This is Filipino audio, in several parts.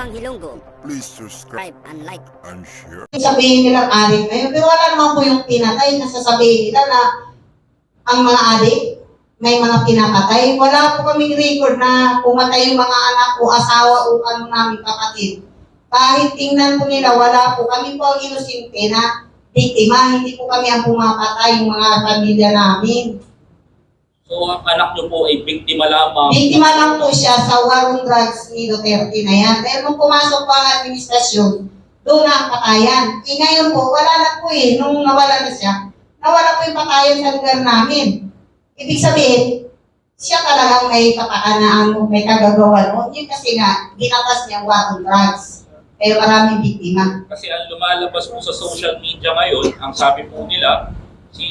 Bang Hilonggo. Please subscribe And like. and share. Sabihin nilang adik ngayon, pero wala naman po yung pinatay na sasabihin nila na ang mga adik may mga pinapatay. Wala po kaming record na pumatay yung mga anak o asawa o ano namin kapatid. Kahit tingnan po nila, wala po. Kami po ang inosente na biktima. Hindi po kami ang pumapatay yung mga pamilya namin. So, ang anak niyo po ay biktima lamang. Biktima lang po siya sa warong drugs ni Duterte na yan. Pero nung pumasok pa ang administrasyon, doon na ang patayan. Ngayon po, wala na po nung nawala na siya, nawala po yung patayan sa lugar namin. Ibig sabihin, siya talagang may kapakanaan, may kagagawa noon. Yun kasi nga, ginatas niya ang warong drugs. Kaya maraming biktima. Kasi ang lumalabas po sa social media ngayon, ang sabi po nila, si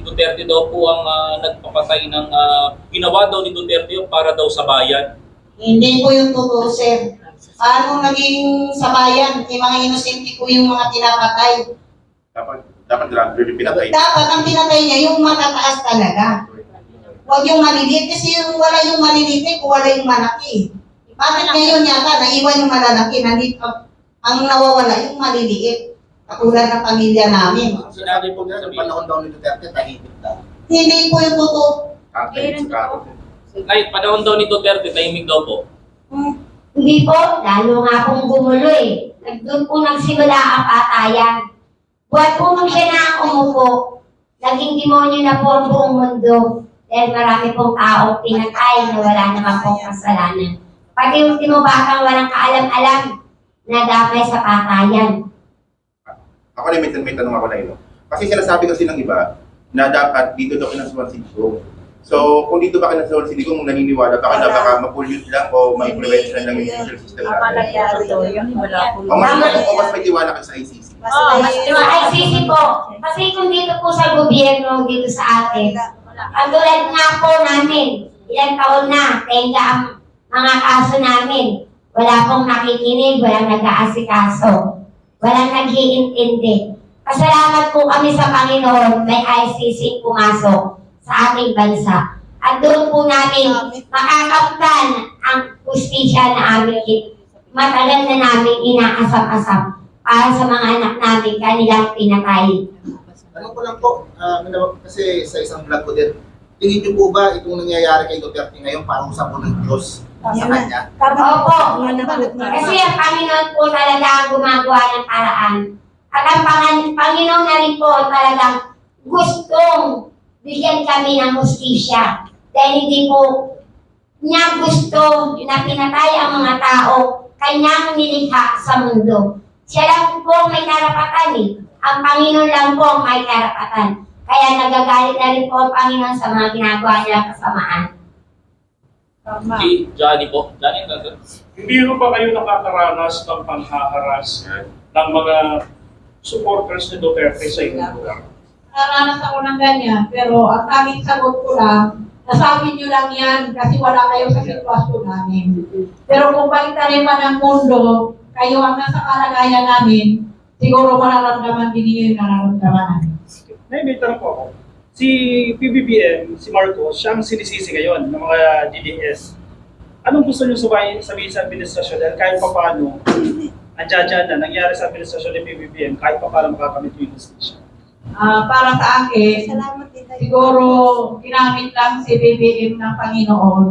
Duterte daw po ang nagpapatay ng, ginawa daw ni Duterte yung para daw sa bayan. Hindi po yung totoo, sir. Paano naging sabayan? Yung mga inosente po yung mga pinapatay. Dapat lang pinatay. Dapat ang pinatay niya yung matataas talaga. Huwag yung maliliit kasi yung wala yung maliliit kung wala yung malaki. Bakit ngayon yata naiwan yung malalaki, nandito ang nawawala yung maliliit. Katulad ng pamilya namin. Sinabi po nga, panahon daw ni Duterte, tahimik daw. Hindi po yung totoo. Kahit panahon daw ni Duterte, tahimik daw po. Hindi po, lalo nga pong gumulo eh. Doon po nagsimula ang patayan. Buwan po nung siya na umupo, naging demonyo na po ang buong mundo. Dahil marami pong taong pinatay na wala naman pong kasalanan. Pati yung batang walang kaalam-alam na damay sa patayan. Ako na may tanong ako na ino. Kasi sinasabi kasi ng iba na dapat dito daw kinasuhan si Digong. So, kung dito ba kinasuhan si Digong, naniniwala baka na baka ma-pollute lang o ma-influence lang ng judicial system natin. O mas may tiwala ka sa ICC. Yung ICC po, kasi kung dito po sa gobyerno, dito sa atin, ang tulad nga po namin, ilang taon na, tenga ang mga kaso namin. Wala pong nakikinig, walang nag-aasikaso. Walang nag-iintindi. Pasalamat po kami sa Panginoon, may ICC pumasok sa ating bansa. At doon po namin makakamtan ang justisya na aming matagal na namin inaasam-asam para sa mga anak namin kanilang pinatay. Ano ko lang po, kasi sa isang vlog ko din, tingin niyo po ba itong nangyayari kay Duterte ngayon parang sabon ng Diyos sa kanya? Opo. Kasi ang Panginoon po talaga ang gumagawa ng paraan. At ang Panginoon na rin po talagang gustong bigyan kami ng hustisya. Dahil hindi po niya gusto na pinatay ang mga tao kanyang nilikha sa mundo. Siya lang po may karapatan eh. Ang Panginoon lang po ang may karapatan. Kaya nagagalit na rin po ang Panginoon sa mga ginagawa nilang kasamaan. Si Johnny po. Johnny, Hindi ba kayo nakakaranas ng panghaharas ng mga supporters ni Duterte sa inyo? Naranas ako ng ganyan, pero ang tanging sagot ko lang, nasabi nyo lang yan kasi wala kayo sa sitwasyon namin. Pero kung baliktarin pa ng mundo, kayo ang nasa kalagayan namin, siguro mararamdaman din niyo yung nararamdaman namin. May tanong po ako. Si PBBM, si Marcos, siyang sinisisi ngayon ng mga DDS. Anong gusto niyo sabihin sa administrasyon? Dahil kahit pa paano, andyan na, nangyari sa administrasyon ni PBBM, kahit pa paano makakamit yung justisya. Para sa akin, siguro ginamit lang si BBM ng Panginoon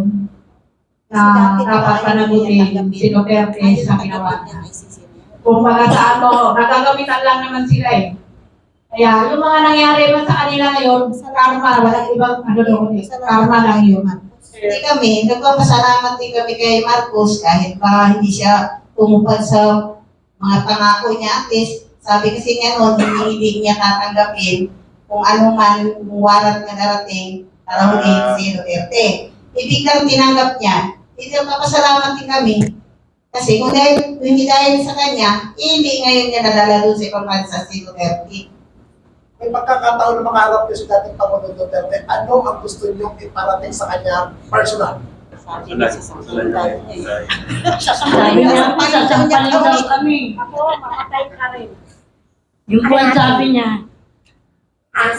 na dapat panagutin si Duterte sa ginawa niya. Kung baga sa ano, nagagamitan lang naman sila eh. Kaya yung mga nangyari man sa kanila ngayon, karma, walang ibang ano doon eh. Karma lang yun. Hindi kami, nagpapasalamat din kami kay Marcos kahit ba hindi siya tumupad sa mga pangako niya. At least, sabi kasi niya noon, hindi niya tatanggapin kung ano man warat na darating para huliin si Duterte. Ibig lang tinanggap niya. Hindi nagpapasalamat din kami. Kasi kung hindi dahil sa kanya, hindi ngayon niya nadala doon sa ibang bansa si Duterte. May pagkakataon na makaharap niyo sa dating Pangulong Duterte, ano ang gusto niyong iparating sa kanya personal? Sabi niya, sasampalin daw kami. Ako, makatay ka rin. Yung po ang sabi niya.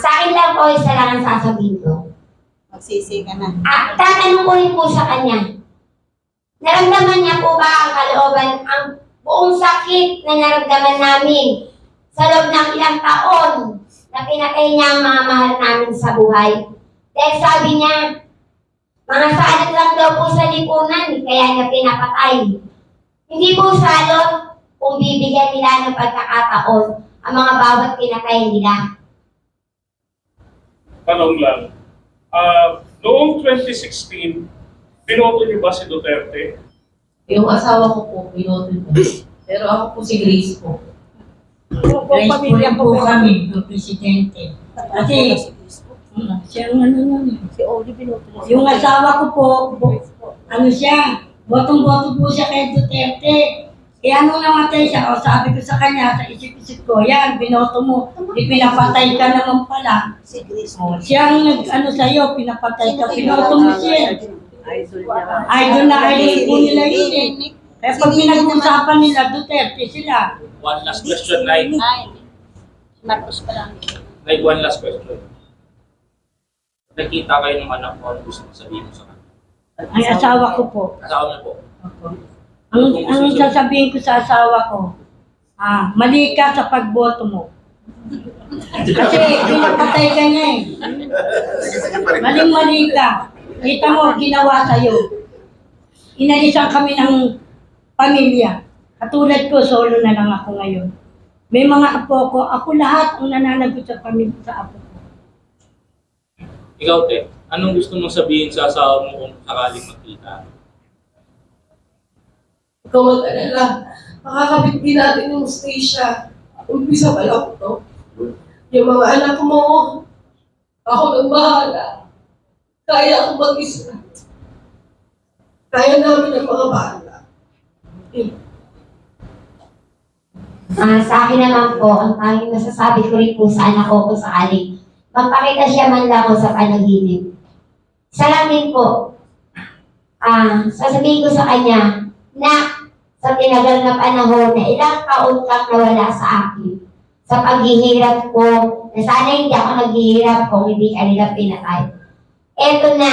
Sa akin lang po, isa lang ang sasabihin ko. Magsisi ka na. Tatanong ko rin po sa kanya. Naramdaman niya po ba ang kalooban, ang buong sakit na naramdaman namin sa loob ng ilang taon na pinatay niya ang mga mahal namin sa buhay. Dahil sabi niya, mga salot lang daw po sa lipunan, kaya niya pinapatay. Hindi po salot kung bibigyan nila ng pagkakataon ang mga bawat pinatay nila. Tanong lang. Noong 2016, binoto niyo ba si Duterte? Yung asawa ko po, binoto po. Pero ako po si Grace po. Grace po kami, ng presidente. Kasi, siya ang ano nun. Yung asawa ko po, ano siya, botong-boto po siya kay Duterte. Kaya nung namatay siya, sabi ko sa kanya, sa isip-isip ko, yan, binoto mo, pinapatay ka naman pala. Siya ang nag-ano sa'yo, pinapatay ka, binoto mo siya. Idol na idol po nila yun eh. Kaya pag pinag-usapan nila, Duterte sila. One last question, Nay. Marcos pa lang. Nay, one last question. Nakita kayo ng anak ko, ano gusto mo sabihin mo sa kanya? Ang asawa ko po. Asawa niyo po. Ang sasabihin ko sa asawa ko, mali ka sa pagboto mo. Kasi pinapatay ka niya eh. Sige pa rin. Maling-mali ka. Kita mo, ginawa sa'yo. Inalisan kami ng pamilya. Katulad ko, solo na lang ako ngayon. May mga apo ko, ako lahat ang nananagot sa pamilya sa apo ko. Ikaw, Te, anong gusto mong sabihin sa asawa mo kung sakaling magkita? Ikaw mag-alala, makakabit din natin yung station. Umpisa pa lang ito. Yung mga anak mo, ako nang bahala. Kaya ako mag-isa. Kaya namin ang mga bata. Sa akin naman po, ang tanging masasabi ko rin po sa anak ko kung sakaling magpakita siya man lang ako sa panaginip. Isa lang din po, sasabihin ko sa kanya na sa tinagal na panahon na ilang taon kang nawala sa akin sa paghihirap ko, na sana hindi ako naghihirap kung hindi kanila pinatay. Eto na,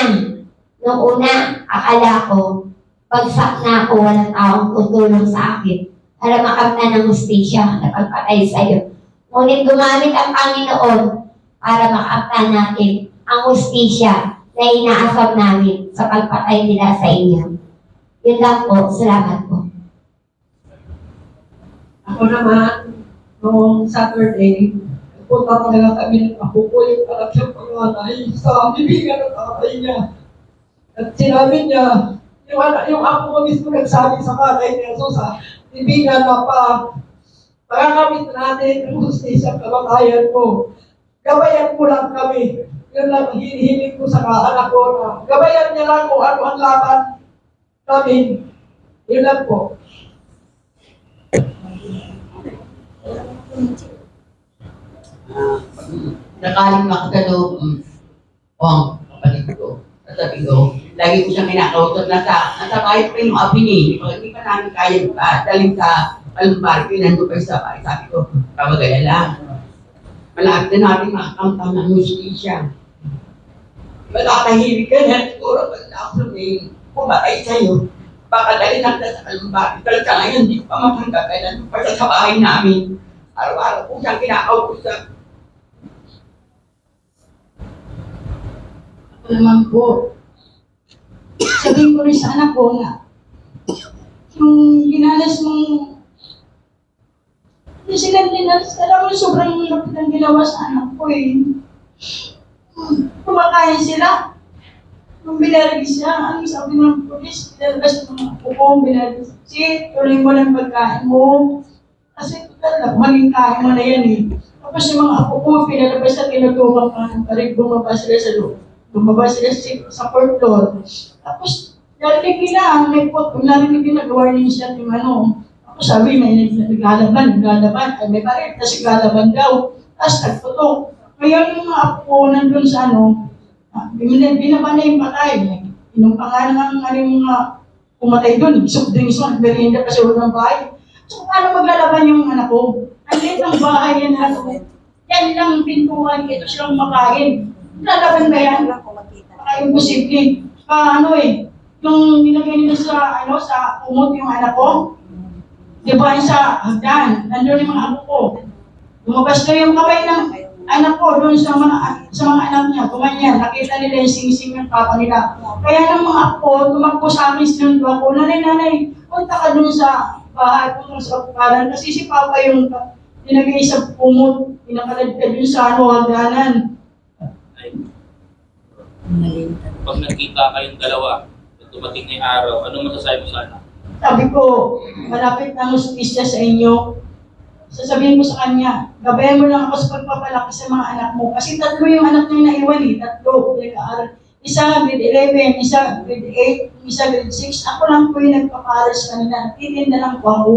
nung una, akala ko, bagsak na ako, walang taong tutulong sa akin para makamta ng hustisya na pagpatay sa'yo. Ngunit gumamit ang Panginoon para makamta natin ang hustisya na inaasam namin sa pagpatay nila sa inyo. Yun lang po, salamat po. Ako naman, noong Saturday, punta talaga kami ng ako ko yung anak ng panganay sa bibigyan ng tatay niya. At sinabi niya, yung ako ko mismo nagsabi sa tatay niya, so sa bibigyan na pagagamit natin ang hustisya kamakayan ko. Gabayan mo lang kami. Yun lang hinihiling ko sa anak ko na gabayan niya lang kung ano ang laban namin. Yun lang po. Nakaling makagano ang kapatid ko. Sabi ko, lagi ko siyang kinakausap na nasa bahay pa yung abini. Hindi pa namin kaya daling sa Alumbar, pinando pa sa bahay. Sabi ko, kamagaya lang. Malapit na natin makakamta ng hustisya. Matatahimik ka na, siguro pag ako may pumatay sa'yo. Baka dali natin sa Alumbar. Talaga ngayon, hindi ko pa matanggap. Kaya nandun pa sa bahay namin. Araw-araw po siyang kinakausap. Ako naman po, sabihin ko rin sa anak ko na yung ginalas mong hindi sila dinalas, alam mo sobrang lapit ang ginawa sa anak ko eh. Kumakain sila. Nung binarigis siya, ang sabi ng polis, binarigis ng mga pupong, binarigis. Sige, tuloy mo ng pagkain mo. Kasi total, maging kain mo na yan eh. Tapos yung mga apo ko, pinalabas na tinutulong ka ng parig, bumaba sila sa loob. Bumaba sila sa fourth floor. Tapos, narinig nila, may pot, narinig nila, warning siya yung ano. Tapos sabi, may naglalaban, ay may parig, tapos naglalaban daw. Tapos nagputok. Ngayon yung mga apo ko nandun sa ano, binaba na yung patay. Inong pangalan ng mga pumatay doon, soft drinks mo, nagberienda kasi walang bahay. So, paano maglalaban yung anak ko? Andito ang bahay yan na ito. Yan lang pintuan, ito silang makain. Lalaban ba yan? Baka imposible. Yung nilagay nila sa kumot yung anak ko, Di ba sa hagdan, nandun yung mga apo ko. Lumabas na yung kamay ng anak ko doon sa mga anak niya, gumanyan, nakita nila yung sing-sing ng papa nila. Kaya ng mga apo, tumakbo sa amin, sinundo ako, nanay, punta ka doon sa bahay, punta sa kapukaran, kasi si papa yung tinagay sa pumot, pinakaladkad yun sa hagdanan. Pag nagkita kayong dalawa, dumating na yung araw, anong masasabi mo sana? Sabi ko, malapit na ang hustisya sa inyo. Sasabihin ko sa kanya, gabayan mo lang ako sa pagpapalaki sa mga anak mo. Kasi 3 yung anak niya naiwan eh, 3 nag-aaral. Isa grade 11, isa grade 8, isa grade 6. Ako lang po yung nagpapaaral sa kanila. Titinda lang po ako.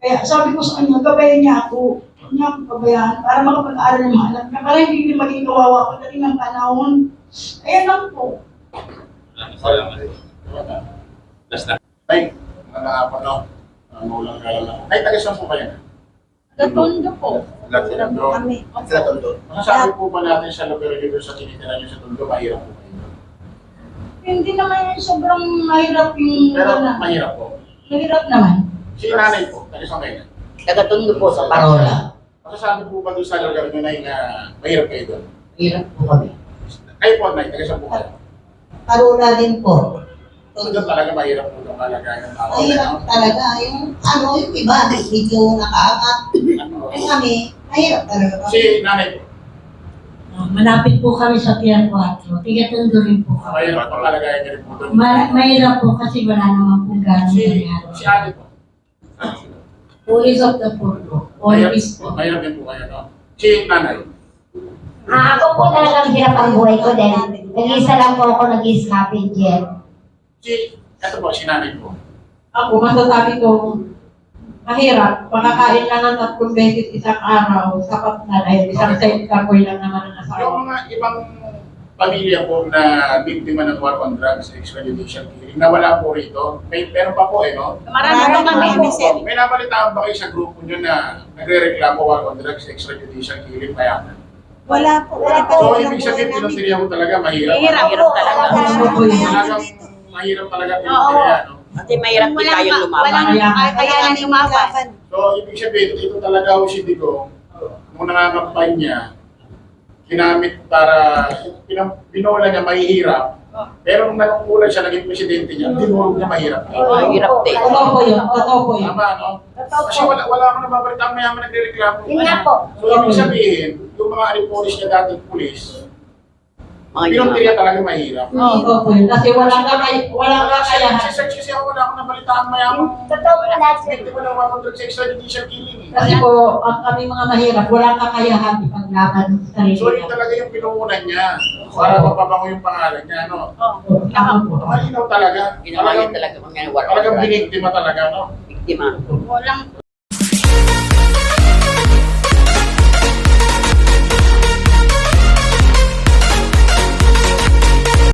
Kaya sabi ko sa kanya, gabayan niya ako. Huwag niya akong pabayaan para makapag-aaral ng mga anak niya. Para hindi din maging kawawa ko dali ng panahon. Ayan lang po. Salamat. Last na. Ay, nangangapon no? Ulang lang. Ay, taga-saan po kayo? Gatondo po. Lahat Kami. Sila Tondo. Masasabi po ba natin sa lugar dito sa tinitira nyo sa Tondo, mahirap po kayo? Hindi naman yung sobrang mahirap yung Pero mahirap po. mahirap naman. Si nanay po, taga-saan kayo? Tagatundo po sa Parola. Masasabi po ba doon sa lugar nyo na mahirap kayo doon? Hirap po kami. Kayo po, Nay, taga-saan po kayo? Parula din po. Doon talaga mahirap po itong kalagayan ng tao. Mahirap talaga. Yung iba, medyo nakaangat. Yung kami, mahirap talaga. Si nanay po, Malapit po kami sa Pier 4. Tigatundo rin po kami. mahirap po kalagayan niya rin po doon. Mahirap po kasi wala naman po gano'ng nangyari. Si ate po. Police of the poor po. Police po. Mahirap din po kayo, no? Si nanay. Ako po talagang hirap ang buhay ko dahil nag-isa lang po ako nag-scavenger. Ito po, si nanay po. Ako, masasabi ko, mahirap. Makakain lang ng 3 beses isang araw, sapat na dahil isang set kapoy lang naman ang asawa. Yung mga ibang pamilya po na biktima ng war on drugs, extrajudicial killing, na wala po rito, meron pa po no? Marami pa kami, sir. May nabalitaan ba kayo sa grupo nyo na nagre-reklamo war on drugs, extrajudicial killing, mayaman? Wala po. So, ibig sabihin, pinuntirya ko talaga mahirap. Mahirap talaga. Talagang mahirap talaga pinuntirya, no? Kasi mahirap din tayong lumaban. Walang kakayanan lumaban. So, ibig sabihin, ito talaga ho si Digong, nung nangangampanya, ginamit para, pinola niya mahihirap, pero nung nanungkulan siya, naging presidente niya, tinulog niya mahirap. Mahirap din. Totoo po yun, totoo po yun. Tama, no? Kasi wala akong nababalita ang mayaman nagre-reklamo. Yun nga po. So, ibig sabihin, yung mga alipolis niya dating pulis, pinuntirya talaga mahirap. Totoo po yun. Kasi walang kakayahan. Kasi ako wala akong nabalita ang mayaman. Totoo po lahat, sir. Hindi ko lang makontrol sa extrajudicial killing. Kasi po, ang kami mga mahirap, walang kakayahan ipaglaban sa sarili So, yun niya. talaga yung pinuunan niya para mapabango yung pangalan niya, no? Tama po. Malinaw talaga. Ginawa niya talaga mga war on Talagang drugs. biniktima talaga, no? Biktima. Walang